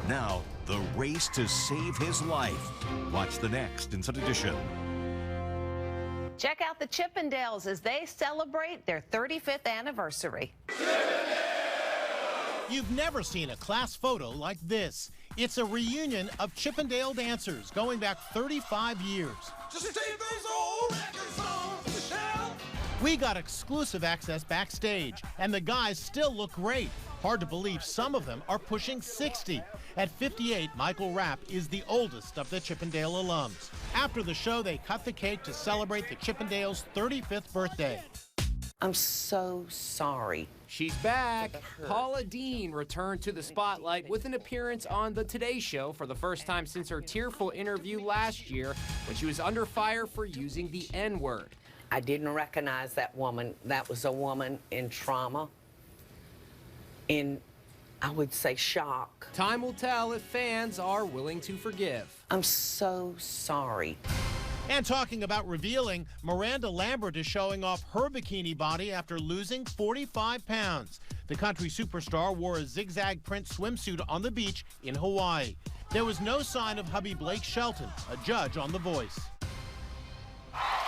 Now, the race to save his life. Watch the next Inside Edition. Check out the Chippendales as they celebrate their 35th anniversary. You've never seen a class photo like this. It's a reunion of Chippendale dancers going back 35 years. Just take those old records off the shelf. We got exclusive access backstage, and the guys still look great. Hard to believe some of them are pushing 60. At 58, Michael Rapp is the oldest of the Chippendale alums. After the show, they cut the cake to celebrate the Chippendales' 35th birthday. I'm so sorry. She's back. Paula Deen returned to the spotlight with an appearance on The Today Show for the first time since her tearful interview last year when she was under fire for using the N-word. I didn't recognize that woman. That was a woman in trauma, in, I would say, shock. Time will tell if fans are willing to forgive. I'm so sorry. And talking about revealing, Miranda Lambert is showing off her bikini body after losing 45 pounds. The country superstar wore a zigzag print swimsuit on the beach in Hawaii. There was no sign of hubby Blake Shelton, a judge on The Voice.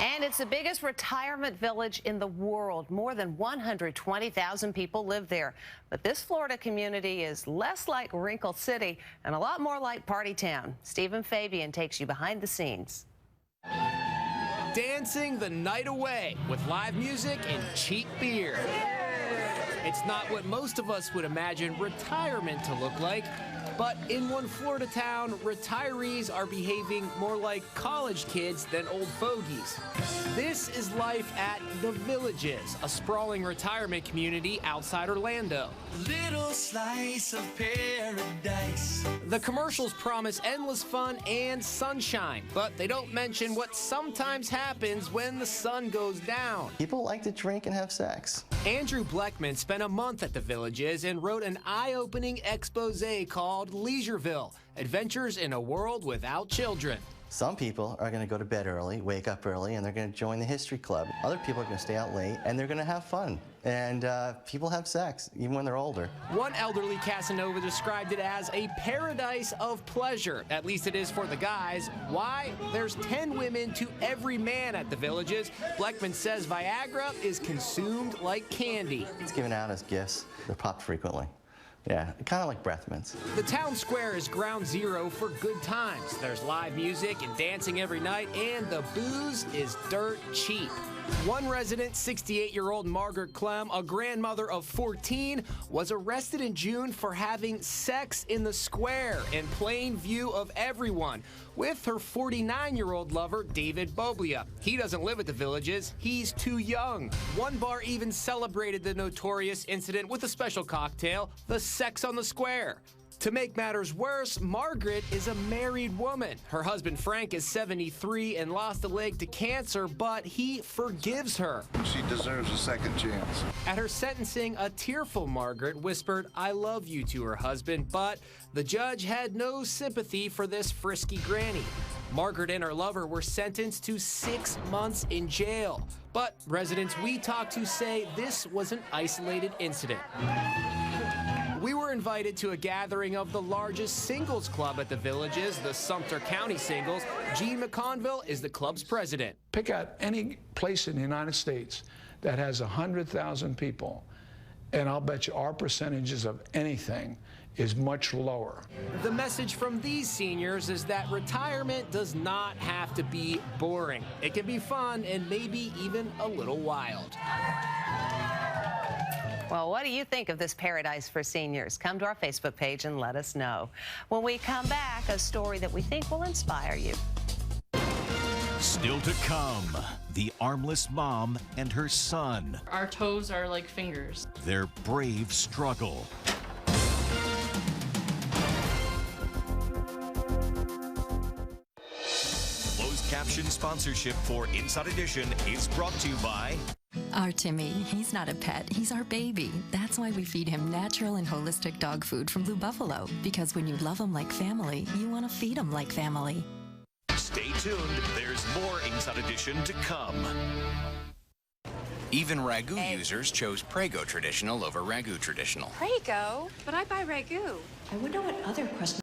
And it's the biggest retirement village in the world. More than 120,000 people live there. But this Florida community is less like Wrinkle City and a lot more like Party Town. Stephen Fabian takes you behind the scenes. Dancing the night away with live music and cheap beer. It's not what most of us would imagine retirement to look like, but in one Florida town, retirees are behaving more like college kids than old fogies. This is life at The Villages, a sprawling retirement community outside Orlando. Little slice of paradise. The commercials promise endless fun and sunshine, but they don't mention what sometimes happens when the sun goes down. People like to drink and have sex. Andrew Bleckman spent a month at The Villages and wrote an eye-opening expose called Leisureville, Adventures in a World Without Children. Some people are going to go to bed early, wake up early, and they're going to join the history club. Other people are going to stay out late, and they're going to have fun. And people have sex, even when they're older. One elderly Casanova described it as a paradise of pleasure. At least it is for the guys. Why? There's 10 women to every man at The Villages. Bleckman says Viagra is consumed like candy. It's given out as gifts. They're popped frequently. Yeah, kind of like breath mints. The town square is ground zero for good times. There's live music and dancing every night, and the booze is dirt cheap. One resident, 68-year-old Margaret Clem, a grandmother of 14, was arrested in June for having sex in the square in plain view of everyone with her 49-year-old lover, David Boblia. He doesn't live at The Villages. He's too young. One bar even celebrated the notorious incident with a special cocktail, the Sex on the Square. To make matters worse, Margaret is a married woman. Her husband, Frank, is 73 and lost a leg to cancer, but he forgives her. She deserves a second chance. At her sentencing, a tearful Margaret whispered, "I love you" to her husband, but the judge had no sympathy for this frisky granny. Margaret and her lover were sentenced to 6 months in jail. But residents we talked to say this was an isolated incident. We were invited to a gathering of the largest singles club at The Villages, the Sumter County Singles. Gene McConville is the club's president. Pick out any place in the United States that has 100,000 people, and I'll bet you our percentages of anything is much lower. The message from these seniors is that retirement does not have to be boring. It can be fun and maybe even a little wild. Well, what do you think of this paradise for seniors? Come to our Facebook page and let us know. When we come back, a story that we think will inspire you. Still to come, the armless mom and her son. Our toes are like fingers. Their brave struggle. Closed caption sponsorship for Inside Edition is brought to you by... Our Timmy, he's not a pet, he's our baby. That's why we feed him natural and holistic dog food from Blue Buffalo. Because when you love him like family, you want to feed him like family. Stay tuned, there's more Inside Edition to come. Even Ragu users chose Prego Traditional over Ragu Traditional. Prego? But I buy Ragu. I wonder what other questions